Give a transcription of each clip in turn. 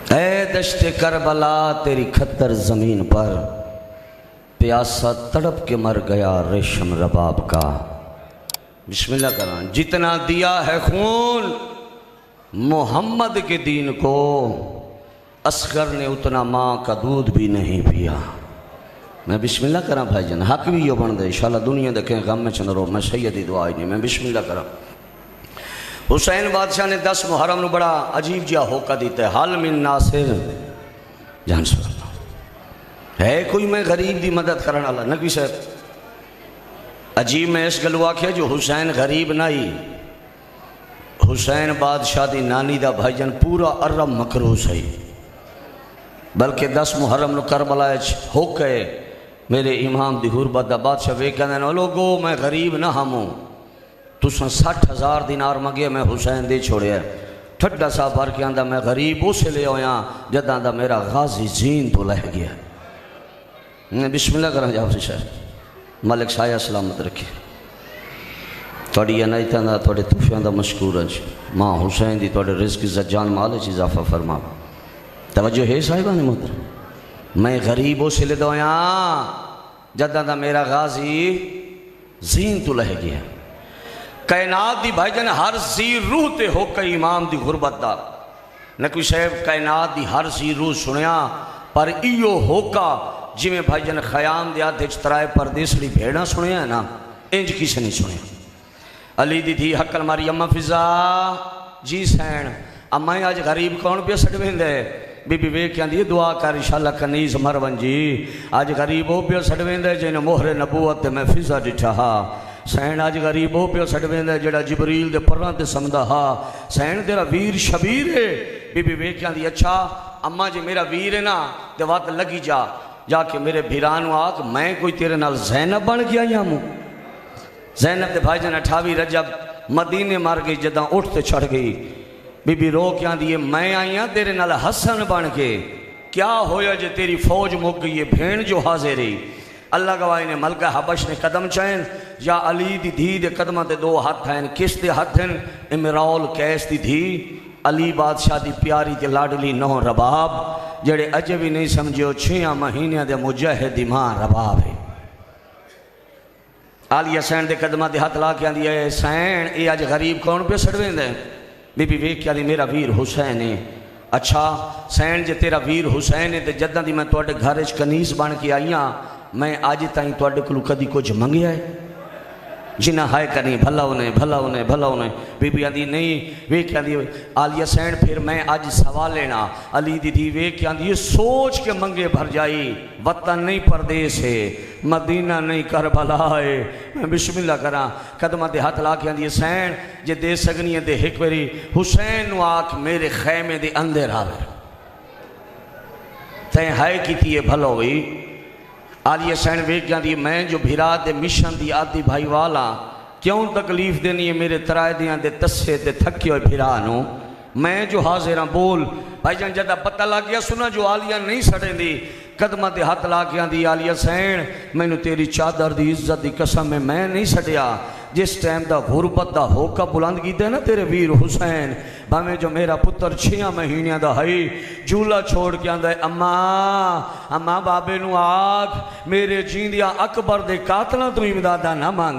ऐ दश्ते Karbala तेरी खतर ज़मीन पर प्यासा तड़प के मर गया रेशम रबाब का। बिस्मिल्लाह करा। जितना दिया है खून मोहम्मद के दीन को, असगर ने उतना माँ का दूध भी नहीं पिया। मैं बिस्मिल्लाह करा भाईजान, हक भी यो बन दे इंशाअल्लाह। दुनिया देखें गम में चंद रो, मैं सैयदी दुआ ही नहीं। मैं बिस्मिल्लाह करा। हुसैन बादशाह ने 10 मुहर्रम में बड़ा अजीब जिहा होका दिता है। हाल मिन नासिर, जान सुन है कोई मैं गरीब की मदद करने वाला? नकवी साहब अजीब मैं इस गलू आख्या जो हुसैन गरीब नहीं, हुसैन बादशाह की नानी का भाईजान पूरा अरब मकरूस है। बल्कि 10 मुहर्रम में करबला होके मेरे इमाम दी गुरबत दा बादशाह वे कहते लोगो मैं गरीब ना हमूँ, तुसा 60,000 दिनार मंगे मैं हुसैन दे छोड़िया। ठड्डा साहब भर के आंदा मैं गरीब उस ले आया जदा दा मेरा गाजी जीन तो लह गया। मैं बिस्मिल्लाह करा जाफरी साहब, मालिक साया सलामत रखे। थोड़ी अनायतां दा थोड़े तुफियां दा मशकूर अज माँ हुसैन दी थोड़े रिज़्क़ इज़्ज़त जान माल च इजाफा फरमा। तवज्जो है साहिबा ने मोहतरम। मैं गरीब उस ले दोया जदा दा मेरा गाजी जीन तो लह गया। कायनात दी भाईजान हर सी रूह ते हो कई इमाम दी गुरबत दा। नकवी साहब कायनात दी हर सी रूह सुनिया पर इो होका जिमें भाईजान खयाम दे हाथ तराए परदेसड़ी भेड़ा सुनिया ना, इंज किसी नहीं सुनिया। अली दी थी हकल मारी अम्मा फिजा जी सैन अम्मा अज गरीब कौन पे सटवेंदे? बीबी वे कहती दुआ कर इंशाअल्लाह कनीज मरवन जी, अज गरीब वो पे सटवेंदे जिन्हें मोहरे नबूवत मैं फिजा डिठा हा। सैन अज गरीब वो पे सटवेंदा जड़ा जिबरील दे परां ते समदा हा। सैन तेरा वीर शबीर है। बीबी वे कहती अच्छा अम्मा जी मेरा वीर है ना तो वत लगी जाके मेरे भीरान आख मैं कोई तेरे नाल ज़ैनब बन गया या मूँ? ज़ैनब के भाईजान 28 रजब मदीने मर गई जदा उठ ते चढ़ गई। बीबी रो क्या दी मैं आई हाँ तेरे नाल हसन बन के। क्या होया जे तेरी फौज मुक गई है भेड़ जो हाजिर रही। अल्लाह गवाही ने मलका हबश ने कदम चाहन या अली दी धी दे कदम ते 2 हथ हैं, किस दे हथ हैं? इमराउल कैस दी धी अली बादशाह दी प्यारी ते लाडली नौ रबाब जेड़े अजे भी नहीं समझो 6 महीने दे मुजाहिद मां रबाब है। आलिया सैन दे कदम ते हथ ला के आंदी है सैन ये अज गरीब कौन पे सड़वेंदे? बीबी वेख के आली मेरा वीर हुसैन है। अच्छा सैन जे तेरा वीर हुसैन है तो जदा दी मैं तुहाडे घर च कनीस बन के आई हाँ मैं अज ताई तुहाडे कोलों कदी कुछ मंगिया है? जिन्ना हाय करनी भला उन्हें भला उन्हें भला उन्हें। बीबी आंदी नहीं वे कहती आलिया सैन फिर मैं अज सवाल लेना। अली दीदी वे कहती सोच के मंगे भर जाई वतन नहीं परदेस है, मदीना नहीं करबला है। मैं बिस्मिल्लाह करा कदम ते हथ ला के आंदी सैन जे दे सकनी है तो एक बारी हुसैन आख मेरे खैमे दे अंदर आवे। तैं हाय की है भलो हुई। आलिया सैन वेख जाती मैं जो भिरा दे मिशन दी आदि भाई वाला क्यों तकलीफ देनी है मेरे तराए दियां दे तस्से ते थके हुए भिरा नू। मैं जो हाजिर हाँ बोल भाईजान जदा पता लग गया सुना जो आलिया नहीं सड़ेंदी कदम ते हथ ला के आंदी आलिया सैन मैनू तेरी चादर दी इज्जत दी कसम है मैं नहीं सटिया। जिस टाइम का गुरबत का होका बुलंद किया ना तेरे वीर हुसैन भावें जो मेरा पुत्र 6 महीनों का है झूला छोड़ के आंदा अम्मा अम्मा बाबे नू आख मेरे जींदिया अकबर दे कातलों तो इमदादा ना मंग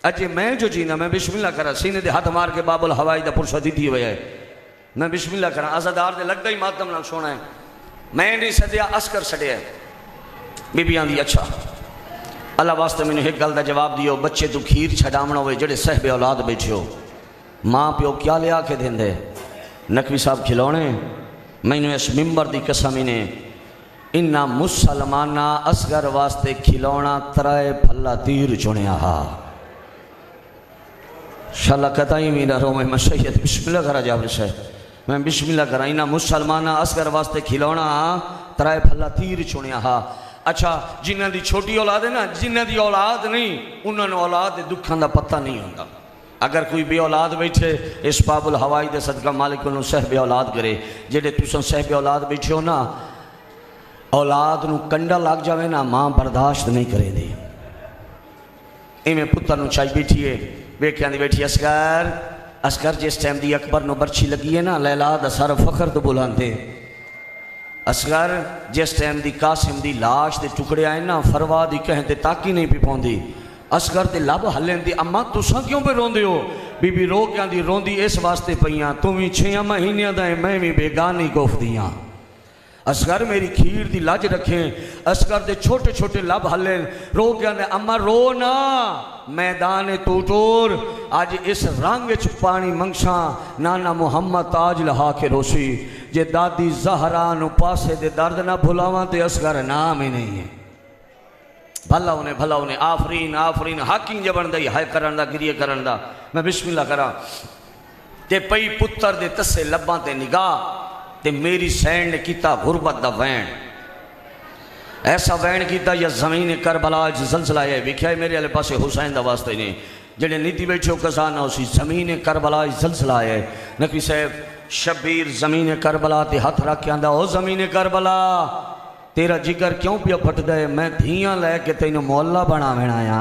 अजे मैं जो जीना। मैं बिस्मिल्लाह करा सीने दे हाथ मार के बाबुल हवाई का पुरसा दी हुए है। मैं बिस्मिल्लाह करा आजादार दे लगता ही मातम ना सोना है मैं नहीं सदिया अस्कर सड़िया। बीबी आंदी अच्छा अल्लाह वास्ते मैंने एक गल का जवाब दियो बच्चे तू खीर छडावना हो जेडे सहबे औलाद बैठे हो माँ प्यो क्या लिया के देंदे? नकवी साहब खिलौने। मैंने इस मिंबर की कसम ने इन्ना मुसलमाना असगर वास्ते खिलौना 3 फला तीर चुनिया हा। शाला कताई मेरा रो मैं सैयद बिस्मिल्लाह करा जाफरी साहब मैं बिस्मिल्लाह करा इन्ना मुसलमाना असगर वास्ते खिलौना 3 फला तीर चुनिया हा। अच्छा जिन्हों की छोटी औलाद है ना जिन्हों की औलाद नहीं उन्होंने औलाद के दुखों का पता नहीं होता। अगर कोई बे औलाद बैठे इस बाबुल हवाई दे सदका मालिक उन्होंने सहबे औलाद करे। जेडे तुम सहबे औलाद बैठे हो ना औलाद नू कंडा लग जाए ना माँ बर्दाश्त नहीं करे दी। इवें पुत्र चाई बैठी है वेख्या बैठी असगर असगर जिस टाइम की अकबर न बर्छी लगी है ना लैला दा सारा फखर तो बुलाते असगर जिस टाइम दी कासिम दी लाश दे टुकड़े आए ना, फरवा दी कहें ते ताकी नहीं पी पाउंदी। असगर ते लब हलें दी, अम्मा तुसां क्यों पे रोंदे हो? बीबी रो के आंदी रोंदी इस वास्ते पईयां, तू भी 6 महीनों दा मैं भी बेगानी गोफदियां। असगर मेरी खीर दी लज रखें। असगर दे छोटे छोटे लब हलें, रो के आंदे अम्मा रो ना, मैदान तू टोर, अज इस रंग च पानी मंगशा, नाना मुहम्मद ताज लहा के रोसी, जे दादी जहरा नु पासे दे दर्द ना भुलावा ते असगर नाम ही नहीं है। भला उन्हें आफरीन आफरीन हाकिंग जबन दी हाय करन दा गिरिए करन दा। मैं बिस्मिल्लाह करा ते पई पुत्र दे तस्से लब्बां ते निगाह ते मेरी सैन ने किता गुरबत दा वैन, ऐसा वैन किया या जमीन करबला जलजला है। विख्या मेरे आले पासे हुसैन दा वास्ते ने जेडे नीति बैठे कसाना उसी जमीन करबला जलजला है। नकी साहब शबीर जमीन करबला ते हथ रख के आंदा, ओ जमीन करबला तेरा जिगर क्यों पिया फटदा है? मैं धियां लैके तैनू मोहल्ला बनावण आया।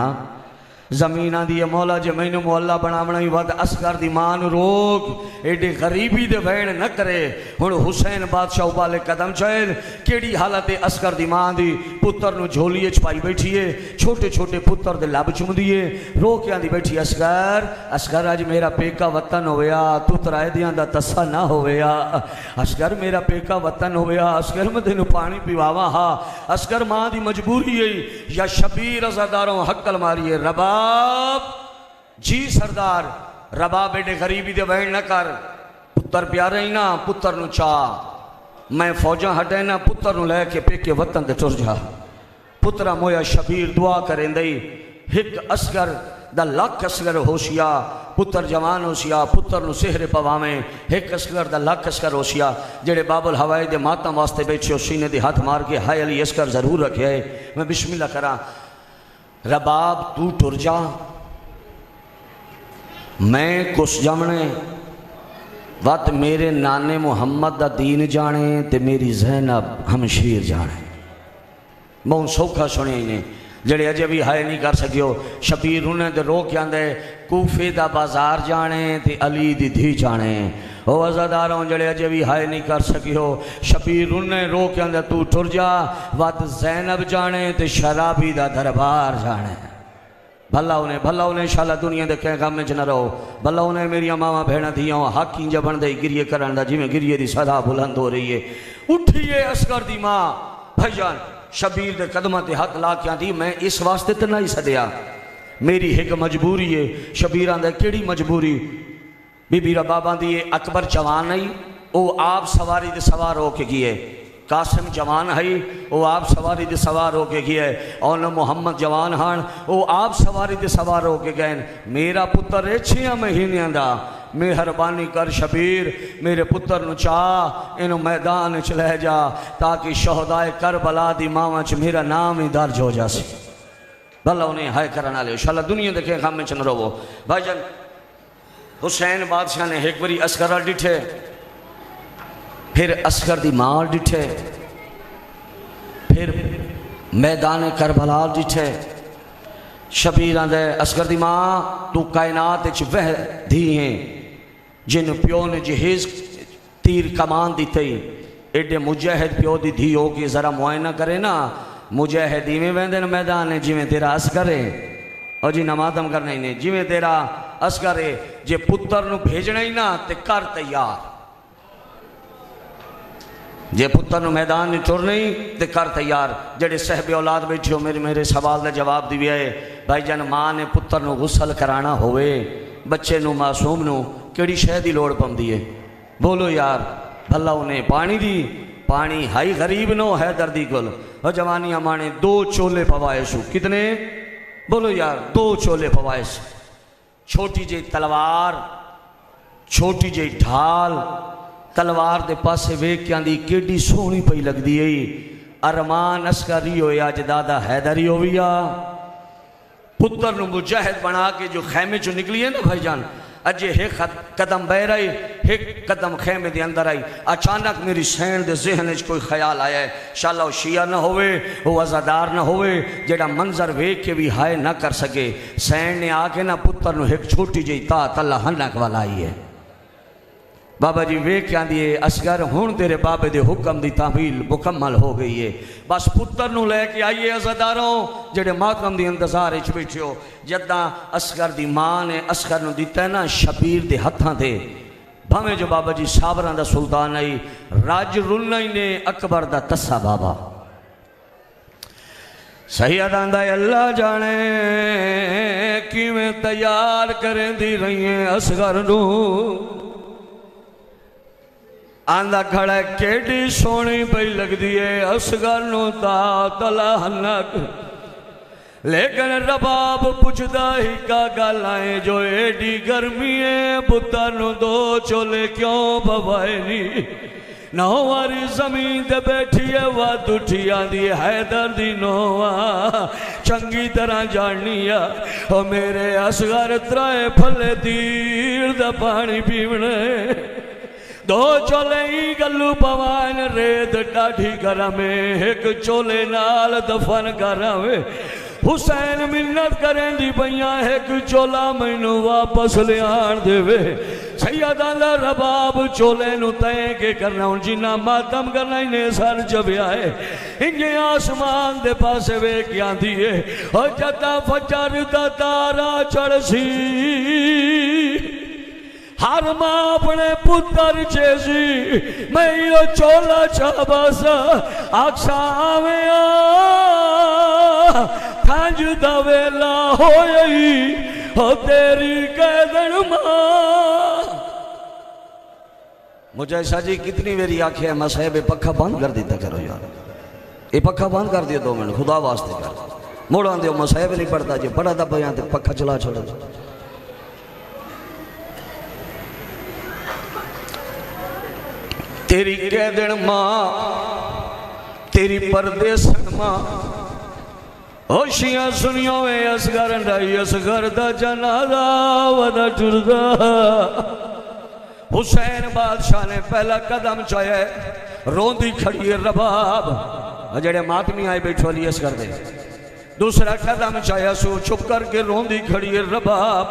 जमीन आंदी है मौला जे मैनू मोहल्ला बनावना ही वध, असगर दी मां नू रोक, एडे गरीबी दे वैन न करे। हुण हुसैन बादशाह उबाले कदम चल, केड़ी हालत है असगर दी मां दी, पुत्र नू झोलीए च पाई बैठी है, छोटे छोटे पुत्र दे लब चुमदी है, रो के आंदी बैठी असगर असगर अज मेरा पेका वतन होया, तू तराए दियां दा तस्सा ना होया। असगर मेरा पेका वतन होया, असगर मैं तेनू पानी पिवावा हा। असगर मां दी मजबूरी है या शबीर अज़ादारों हक्कल मारिए रबा जी सरदार, रबाब बेटे गरीबी दे वैन न कर, पुत्र प्यारे ही ना पुत्र नु चा, मैं फौजा हटे ना पुत्र नु लैके पेके वतन ते टुर जा। पुत्रा मोया शबीर दुआ करें दई, हिक असगर दा लख असगर होशिया, पुत्र जवान होशिया, पुत्र नु सेहरे पवावे, हिक असगर दा लख असगर होशिया, जेड़े बाबुल हवाई दे मातम वास्ते बैठे हो सीने दे हाथ मार के हाय अली असगर जरूर रखे है। मैं बिस्मिल्लाह करा, रबाब तू टुर जा, मैं कुछ जमने वत मेरे नाने मुहम्मद दा दीन जाने ते मेरी ज़ैनब हमशीर जाने। बहुत सौखा सुनिया ने जेड़े अजे भी हाय नहीं कर सकियो। शबीर उन्हें तो रो के आंदे कूफे दा बाजार जाने ते अली दी धी जाने। ओ अज़ादारों जेड़े अजे भी हाय नहीं कर सकियो, शबीर उन्हें रो के आंदे तू टुर जा, वत ज़ैनब जाने ते शराबी दा दरबार जाने। भला उन्हें इंशाअल्लाह दुनिया दे कह गम च न रहो। भला उन्हें मेरिया मावा भेड़ धियां हाकी जबन दे गिरिए करन दा जिवें गिरिए दी सदा बुलंद हो रही है। उठिए असगर दी मां भाईजान शबीर दे कदमां ते हाथ ला के आंदी, मैं इस वास्ते तो नहीं सदया, मेरी एक मजबूरी है। शबीर आंदा केड़ी मजबूरी? बीबी रबाब आंदी है अकबर जवान नहीं, वो आप सवारी दे सवार होके गए, कासिम जवान है वो आप सवारी दे सवार होके गए, और न मुहम्मद जवान हान वो आप सवारी दे सवार होके गए। मेरा पुत्र 6 महीनों का, मेहरबानी कर शबीर मेरे पुत्र नु चाह इनू मैदान च लै जा, ताकि शहदाए करबला दी मावां च मेरा नाम ही दर्ज हो जाए। भला उन्हें हाय करने वाले इंशाअल्लाह दुनिया देखे गम च न रहो। भाईजान हुसैन बादशाह ने एक बारी असगर डिठे, फिर असगर दी मां डिठे, फिर मैदान करबला डिठे। शबीर आंदे असगर दी मां तू कायनात च वह धी है जिन प्यो ने जहेज तीर कमान दी थी, एडे मुजाहिद प्यो दी धी हो के जरा मुआयना करे ना, मुजाहिद इवें वेंदे न मैदान जिवें तेरा असगर है, और जी नमादम करना ही नहीं जिवें तेरा असगर है। जे पुत्र नु भेजना ही ना ते कर तैयार, जे पुत्र नु मैदान में टुर नहीं तो कर तैयार। जेडे सहबे औलाद बैठे हो मेरे सवाल का जवाब दिया है। भाईजान मां ने पुत्र नु गुसल कराना होवे, बच्चे नु मासूम नु केड़ी शह की लोड़ पौंदी है? बोलो यार। भला उन्हें पानी दी, पानी हाई गरीब नो है दर्दी गुल, और जवानियां माने 2 चोले पवाए सु, कितने? बोलो यार 2 चोले पवाए सु। छोटी जी तलवार, छोटी जी ढाल, तलवार दे पासे वेख के आंदी केडी सोहनी पई लगदी है। अरमान असगरी होया अज दादा हैदरी होविया, पुत्र नु मुजाहिद बना के जो खैमे चो निकली है ना भाईजान, अजे एक कदम बह आई, एक कदम खैमे दे अंदर आई। अचानक मेरी सैन दे जहन च कोई ख्याल आया है, शाला वो शिया न होवे, वो अज़ादार न होवे जेड़ा मंजर वेख के भी हाय ना कर सके। सैन ने आके ना पुत्र नु एक छोटी जी ता तला हनक वाला आई है। बाबा जी वे क्या दिए असगर हुण तेरे बाबे दे हुक्म दी तामील मुकम्मल हो गई है। बस पुत्र नूं लैके आइए अज़ादारों जेड़े मातम दी इंतजार विच बैठे हो। जद्दां असगर दी मां ने असगर नूं दिता ना शबीर दे हत्थां ते, भावें जो बाबा जी साबरां दा सुल्तान आई राज रुलना ही ने अकबर दा तस्सा बाबा सैयद आंदा अल्लाह जाने किवें तैयार करेंदी रही है असगर नूं। आंदा खड़ा केडी सोहनी पई लगदी है असगर नूं ता तला हनक, लेकिन रबाब पुछदा ही का गल आए जो एडी गर्मी है पुत्तर नूं दो चोले क्यों पवाए नी। नौ वारी जमीन ते बैठी है वध उठी आंदी हैदर दी नोवा चंगी तरह जानी आ ओ मेरे असगर त्राए फले तीर दा पानी पीवने दो चोले ही गलू पवान रेत डाढ़ी करा में एक चोले नाल दफन करा वे। हुसैन मिन्नत करें दी पईया एक चोला मैनू वापस लियान देवे। सैयदां दा रबाब चोले नू तय के करना हुण जिन्ना मातम करना इन्हें सर जबिया है। इंजे आसमान दे पासे वे के आंदी है और जदा फजर दा तारा चढ़सी हर मां अपने पुत्र चेसी मैं यो चोला चाबस आखसा आवेया खंज दा वेला होई हो तेरी कैदन मां। मुझे शाह जी कितनी मेरी आंखें मसाहब पखा बंद कर देता करो यार, ये पखा बंद कर दियो 2 मिनट खुदा वास्ते कर मोड़ आंदे मसाहब नहीं पढ़ता जी पढ़ा दबा यहाँ पखा चला छोड़ो। तेरी कैदन मां तेरी परदेसन मां होशियां सुनियो वे असगर डाई असगर दा जनाजा वदा टुरदा। हुसैन बादशाह ने पहला कदम चाया रोंदी खड़ी है रबाब जेड़े मातमी आए बैठो ली असगर दे। दूसरा कदम चाया सो चुप करके रोंदी खड़ी है रबाब।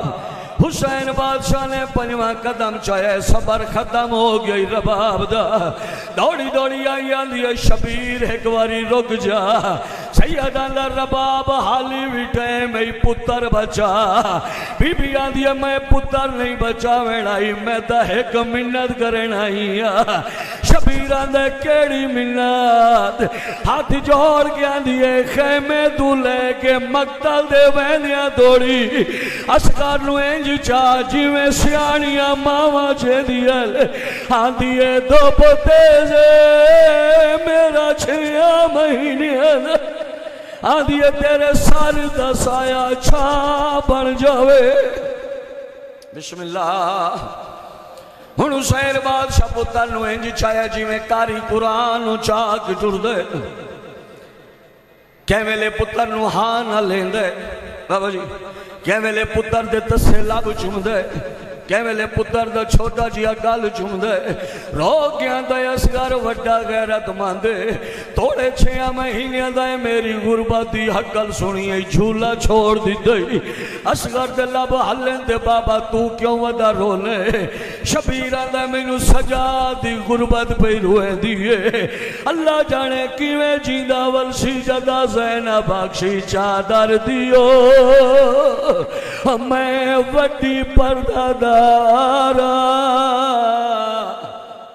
हुसैन बादशाह ने 5वां कदम चाया सबर खत्म हो गई रबाब दा। दौड़ी दौड़ी आई आंदी है शबीर एक बारी रुक जा। सैयदां दा रबाब हाली भी टाइम ही पुत्र बचा। बीबी आंदी है मैं पुत्र नहीं बचावेण आई मैं तो एक मिन्नत करेण आई आ। शबीर आंदा केड़ी मिन्नत हाथ जोड़ के आंदी है खेमे तू लेके मकतल दे वैंदियां दौड़ी असगर नूं चा जिवें सियाणियां मावां चेंदियां आंदी है दो पोते मेरा 6 महीने आंदी है तेरे सर दा साया छा बन जावे। बिस्मिल्लाह। हुण हुसैन बादशाह पुत्तर नूं इंज चाया जिवें कारी कुरान नूं चाक टुरदे। कै वेले पुत्तर नूं हां ना लेंदे बाबा जी, कै वेले पुत्र दे तस्से लब चुमदे, कै वेले पुत्र दा छोटा जिहा गल चुमदे। रो के आंदा असगर वड्डा गैरतमंद थोड़े 6 महीने दा मेरी गुरबत दी हकल सुनी झूला छोड़ दिते। असगर दे लब हल्ले दे बाबा तू क्यों वदा रोले। शबीर आंदा मैनू सजा दी गुरबत पई रोएंदी है अल्लाह जाने किवें जींदा वलसी जदा ज़ैना बख्शी चादर दियो मैं वड्डी पर्दादारा।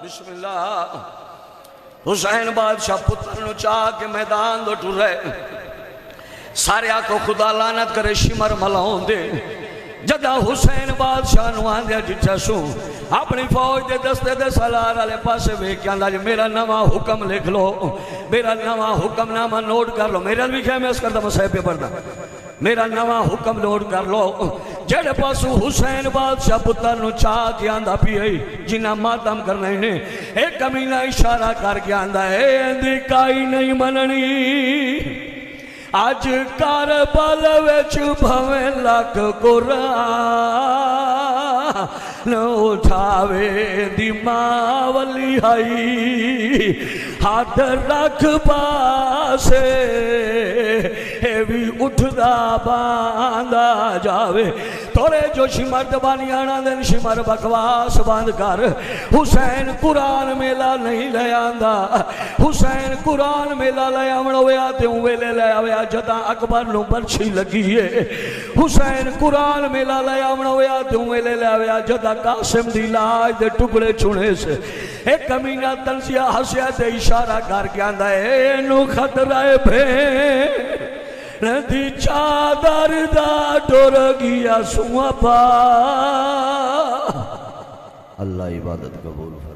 बिस्मिल्लाह। हुसैन बादशाह पुत्र नूं चाह के मैदान दो टुरे सारे आखो खुदा लानत करे शिमर मलाउन दे। जदा हुसैन बादशाह नूं आंदे जिठा सू अपनी फौज के दस्ते दे सलार वाले पासे वेख के आंदा जी मेरा नवा हुक्म लिख लो, मेरा नवा हुक्मनामा नोट कर लो। मेरा भी ख्याल मैं करता मसाहब पे पढ़दा मेरा नवा हुक्म नोट कर लो। जेड़े पासू हुसैन बादशाह पुत्र नूं चाह के आंदा पी जिन्ना मातम करना ने एक कमीना इशारा करके आंदा है इंदी काई नहीं मननी। अज करबल विच भवें लख कुरान उठावे दी मां वली हाई हाथ रख पासे भी उठदा बांदा जावे तो थोड़े जो शिमर दबानी आना दिन शिमर बकवास बंद कर। हुसैन कुरान मेला नहीं ले आंदा, हुसैन कुरान मेला ले आवन होया ते वेले ले आया जदा अकबर नूं बरछी लगी है। हुसैन कुरान मेला ले आवन होया ते वेले ले आया जदा कासिम दी लाज दे टुकड़े चुने से। एक कमीना तंसिया हसया ते इशारा करके आंदा है इनू खतरा है भे नदी चादर दा डोर गया सुआ पा। अल्लाह इबादत कबूल।